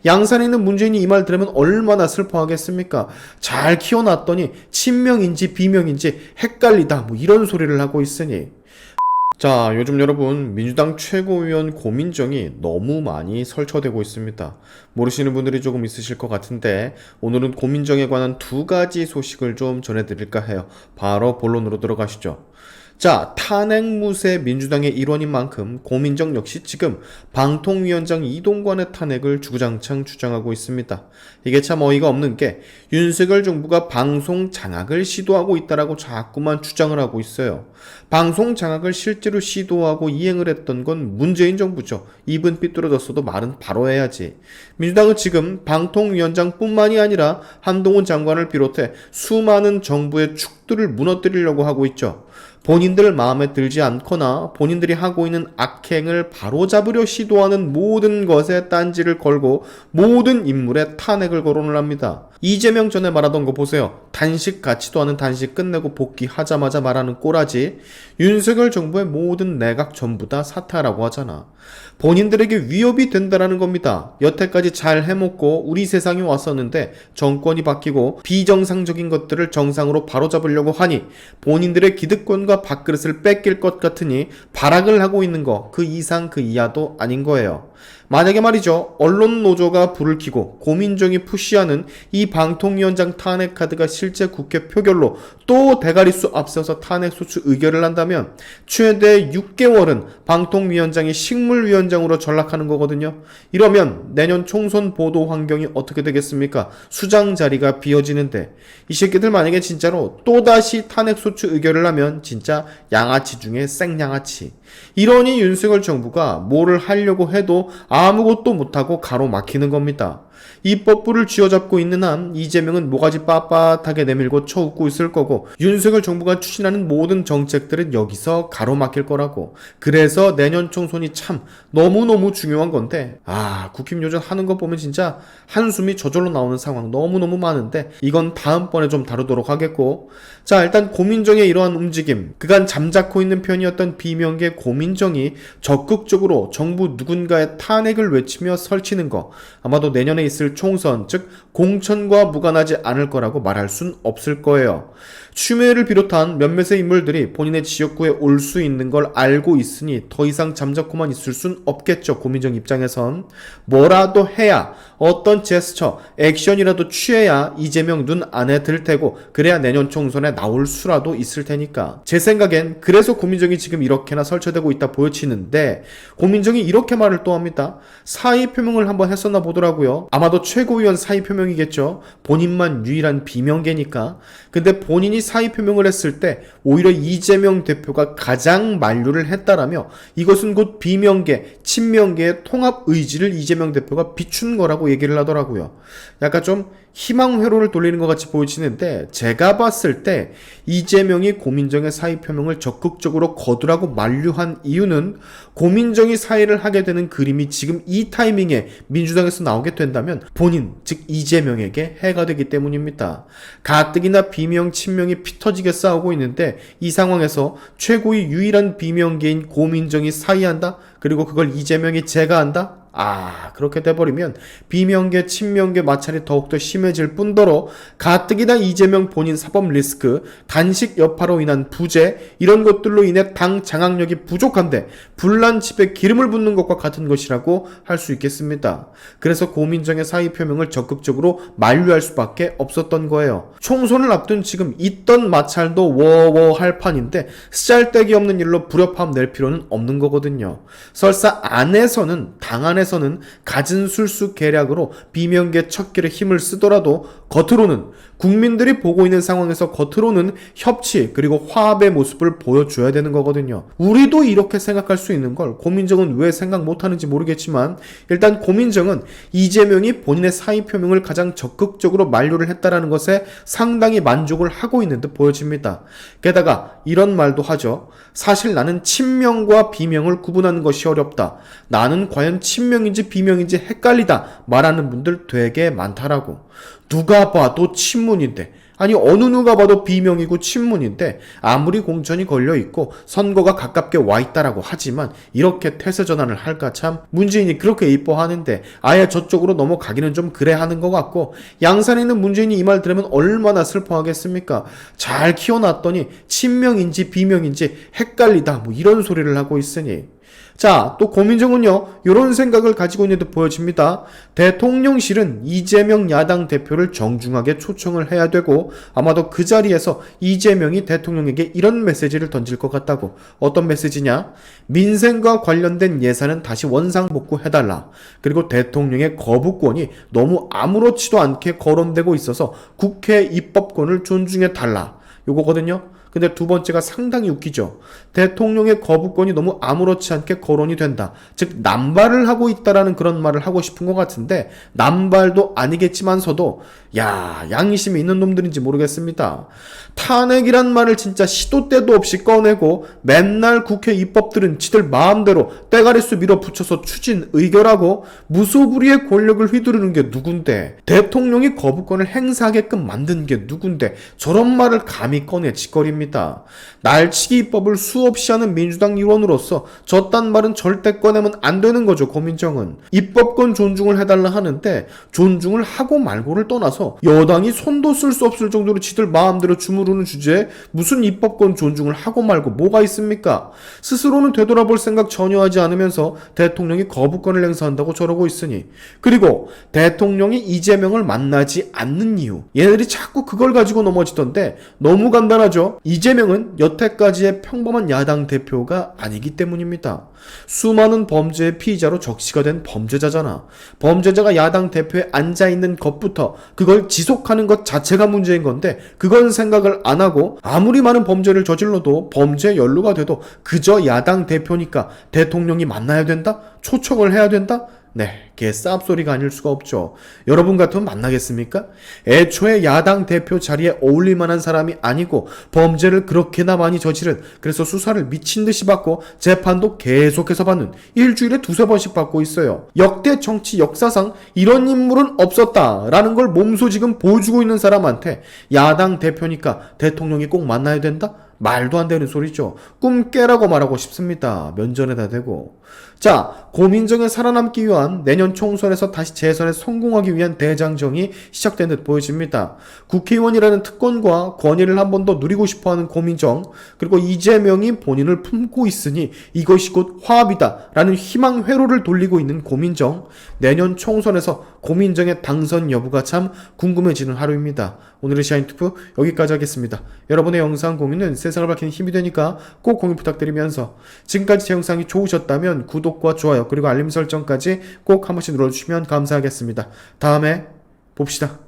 양산에 있는 문재인이 이 말 들으면 얼마나 슬퍼하겠습니까? 잘 키워놨더니 친명인지 비명인지 헷갈리다 뭐 이런 소리를 하고 있으니. 자, 요즘 여러분 민주당 최고위원 고민정이 너무 많이 설쳐되고 있습니다. 모르시는 분들이 조금 있으실 것 같은데 오늘은 고민정에 관한 두 가지 소식을 좀 전해드릴까 해요. 바로 본론으로 들어가시죠. 자, 탄핵무새 민주당의 일원인 만큼 고민정 역시 지금 방통위원장 이동관의 탄핵을 주구장창 주장하고 있습니다. 이게 참 어이가 없는 게 윤석열 정부가 방송 장악을 시도하고 있다라고 자꾸만 주장을 하고 있어요. 방송 장악을 실제로 시도하고 이행을 했던 건 문재인 정부죠. 입은 삐뚤어졌어도 말은 바로 해야지. 민주당은 지금 방통위원장뿐만이 아니라 한동훈 장관을 비롯해 수많은 정부의 축들을 무너뜨리려고 하고 있죠. 본인들 마음에 들지 않거나 본인들이 하고 있는 악행을 바로잡으려 시도하는 모든 것에 딴지를 걸고 모든 인물에 탄핵을 거론을 합니다. 이재명 전에 말하던 거 보세요. 단식 같지도 않은 단식 끝내고 복귀하자마자 말하는 꼬라지. 윤석열 정부의 모든 내각 전부 다 사퇴하라고 하잖아. 본인들에게 위협이 된다라는 겁니다. 여태까지 잘 해먹고 우리 세상이 왔었는데 정권이 바뀌고 비정상적인 것들을 정상으로 바로잡으려고 하니 본인들의 기득권과 밥그릇을 뺏길 것 같으니 발악을 하고 있는 거 그 이상 그 이하도 아닌 거예요. 만약에 말이죠, 언론 노조가 불을 켜고 고민정이 푸시하는 이 방통위원장 탄핵 카드가 실제 국회 표결로 또 대가리수 앞서서 탄핵 소추 의결을 한다면 최대 6개월은 방통위원장이 식물위원장으로 전락하는 거거든요. 이러면 내년 총선 보도 환경이 어떻게 되겠습니까? 수장 자리가 비어지는데 이 새끼들 만약에 진짜로 또다시 탄핵 소추 의결을 하면 진짜 양아치 중에 생양아치. 이러니 윤석열 정부가 뭐를 하려고 해도 아무것도 못하고 가로막히는 겁니다. 입법부를 쥐어잡고 있는 한 이재명은 모가지 빳빳하게 내밀고 쳐웃고 있을 거고 윤석열 정부가 추진하는 모든 정책들은 여기서 가로막힐 거라고. 그래서 내년 총선이 참 너무너무 중요한 건데 국힘요전 하는 거 보면 진짜 한숨이 저절로 나오는 상황 너무너무 많은데 이건 다음번에 좀 다루도록 하겠고. 자, 일단 고민정의 이러한 움직임, 그간 잠자코 있는 편이었던 비명계 고민정이 적극적으로 정부 누군가의 탄핵을 외치며 설치는 거 아마도 내년에 있을 총선, 즉 공천과 무관하지 않을 거라고 말할 순 없을 거예요. 추미애를 비롯한 몇몇의 인물들이 본인의 지역구에 올 수 있는 걸 알고 있으니 더 이상 잠자코만 있을 순 없겠죠. 고민정 입장에선 뭐라도 해야, 어떤 제스처, 액션이라도 취해야 이재명 눈 안에 들 테고 그래야 내년 총선에 나올 수라도 있을 테니까. 제 생각엔 그래서 고민정이 지금 이렇게나 설쳐되고 있다 보여지는데 고민정이 이렇게 말을 또 합니다. 사의 표명을 한번 했었나 보더라고요. 아마도 최고위원 사의 표명이겠죠. 본인만 유일한 비명계니까. 근데 본인이 사의 표명을 했을 때 오히려 이재명 대표가 가장 만류를 했다라며 이것은 곧 비명계, 친명계의 통합 의지를 이재명 대표가 비춘 거라고 얘기를 하더라고요. 약간 좀 희망 회로를 돌리는 것 같이 보이시는데 제가 봤을 때 이재명이 고민정의 사의 표명을 적극적으로 거두라고 만류한 이유는 고민정이 사의를 하게 되는 그림이 지금 이 타이밍에 민주당에서 나오게 된다면 본인, 즉 이재명에게 해가 되기 때문입니다. 가뜩이나 비명, 친명이 피터지게 싸우고 있는데 이 상황에서 최고의 유일한 비명계인 고민정이 사의한다? 그리고 그걸 이재명이 제거한다? 그렇게 돼버리면 비명계, 친명계 마찰이 더욱더 심해질 뿐더러 가뜩이나 이재명 본인 사법 리스크, 단식 여파로 인한 부재 이런 것들로 인해 당 장악력이 부족한데 불난 집에 기름을 붓는 것과 같은 것이라고 할 수 있겠습니다. 그래서 고민정의 사의 표명을 적극적으로 만류할 수밖에 없었던 거예요. 총선을 앞둔 지금 있던 마찰도 워할 판인데 쓰잘데기 없는 일로 불협화음 낼 필요는 없는 거거든요. 설사 안에서는, 당 안에서는 갖은 술수 계략으로 비명계 척결에 힘을 쓰더라도 겉으로는, 국민들이 보고 있는 상황에서 겉으로는 협치 그리고 화합의 모습을 보여줘야 되는 거거든요. 우리도 이렇게 생각할 수 있는 걸 고민정은 왜 생각 못하는지 모르겠지만 일단 고민정은 이재명이 본인의 사의 표명을 가장 적극적으로 만류를 했다라는 것에 상당히 만족을 하고 있는 듯 보여집니다. 게다가 이런 말도 하죠. 사실 나는 친명과 비명을 구분하는 것이 어렵다. 나는 과연 친명인지 비명인지 헷갈리다 말하는 분들 되게 많다라고. 누가 봐도 친문인데 아니 어느 누가 봐도 비명이고 친문인데 아무리 공천이 걸려있고 선거가 가깝게 와있다라고 하지만 이렇게 태세 전환을 할까 참. 문재인이 그렇게 이뻐하는데 아예 저쪽으로 넘어가기는 좀 그래 하는 것 같고, 양산에 있는 문재인이 이 말 들으면 얼마나 슬퍼하겠습니까. 잘 키워놨더니 친명인지 비명인지 헷갈리다 뭐 이런 소리를 하고 있으니. 자, 또 고민정은요, 이런 생각을 가지고 있는 듯 보여집니다. 대통령실은 이재명 야당 대표를 정중하게 초청을 해야 되고, 아마도 그 자리에서 이재명이 대통령에게 이런 메시지를 던질 것 같다고. 어떤 메시지냐? 민생과 관련된 예산은 다시 원상복구해달라. 그리고 대통령의 거부권이 너무 아무렇지도 않게 거론되고 있어서 국회 입법권을 존중해달라. 요거거든요. 근데 두 번째가 상당히 웃기죠. 대통령의 거부권이 너무 아무렇지 않게 거론이 된다. 즉 남발을 하고 있다라는 그런 말을 하고 싶은 것 같은데, 남발도 아니겠지만서도 야, 양심이 있는 놈들인지 모르겠습니다. 탄핵이란 말을 진짜 시도 때도 없이 꺼내고 맨날 국회 입법들은 지들 마음대로 때가리수 밀어붙여서 추진 의결하고 무소불위의 권력을 휘두르는 게 누군데, 대통령이 거부권을 행사하게끔 만든 게 누군데 저런 말을 감히 꺼내 짓거립니다. 날치기 입법을 수없이 하는 민주당 의원으로서 저딴 말은 절대 꺼내면 안 되는 거죠. 고민정은 입법권 존중을 해달라 하는데 존중을 하고 말고를 떠나서 여당이 손도 쓸 수 없을 정도로 지들 마음대로 주무르는 주제에 무슨 입법권 존중을 하고 말고 뭐가 있습니까? 스스로는 되돌아볼 생각 전혀 하지 않으면서 대통령이 거부권을 행사한다고 저러고 있으니. 그리고 대통령이 이재명을 만나지 않는 이유, 얘네들이 자꾸 그걸 가지고 넘어지던데 너무 간단하죠. 이재명은 여태까지의 평범한 야당 대표가 아니기 때문입니다. 수많은 범죄의 피의자로 적시가 된 범죄자잖아. 범죄자가 야당 대표에 앉아있는 것부터 그걸 지속하는 것 자체가 문제인 건데, 그건 생각을 안 하고 아무리 많은 범죄를 저질러도 범죄에 연루가 돼도 그저 야당 대표니까 대통령이 만나야 된다? 초청을 해야 된다? 네, 개쌉소리가 아닐 수가 없죠. 여러분 같으면 만나겠습니까? 애초에 야당 대표 자리에 어울릴 만한 사람이 아니고 범죄를 그렇게나 많이 저지른, 그래서 수사를 미친듯이 받고 재판도 계속해서 받는, 일주일에 두세 번씩 받고 있어요. 역대 정치 역사상 이런 인물은 없었다라는 걸 몸소 지금 보여주고 있는 사람한테 야당 대표니까 대통령이 꼭 만나야 된다? 말도 안 되는 소리죠. 꿈 깨라고 말하고 싶습니다. 면전에다 대고. 자, 고민정에 살아남기 위한 내년 총선에서 다시 재선에 성공하기 위한 대장정이 시작된 듯 보여집니다. 국회의원이라는 특권과 권위를 한 번 더 누리고 싶어하는 고민정, 그리고 이재명이 본인을 품고 있으니 이것이 곧 화합이다 라는 희망 회로를 돌리고 있는 고민정. 내년 총선에서 고민정의 당선 여부가 참 궁금해지는 하루입니다. 오늘의 샤인투프 여기까지 하겠습니다. 여러분의 영상 공유는 세상을 밝히는 힘이 되니까 꼭 공유 부탁드리면서, 지금까지 제 영상이 좋으셨다면 구독과 좋아요 그리고 알림 설정까지 꼭 한 번씩 눌러주시면 감사하겠습니다. 다음에 봅시다.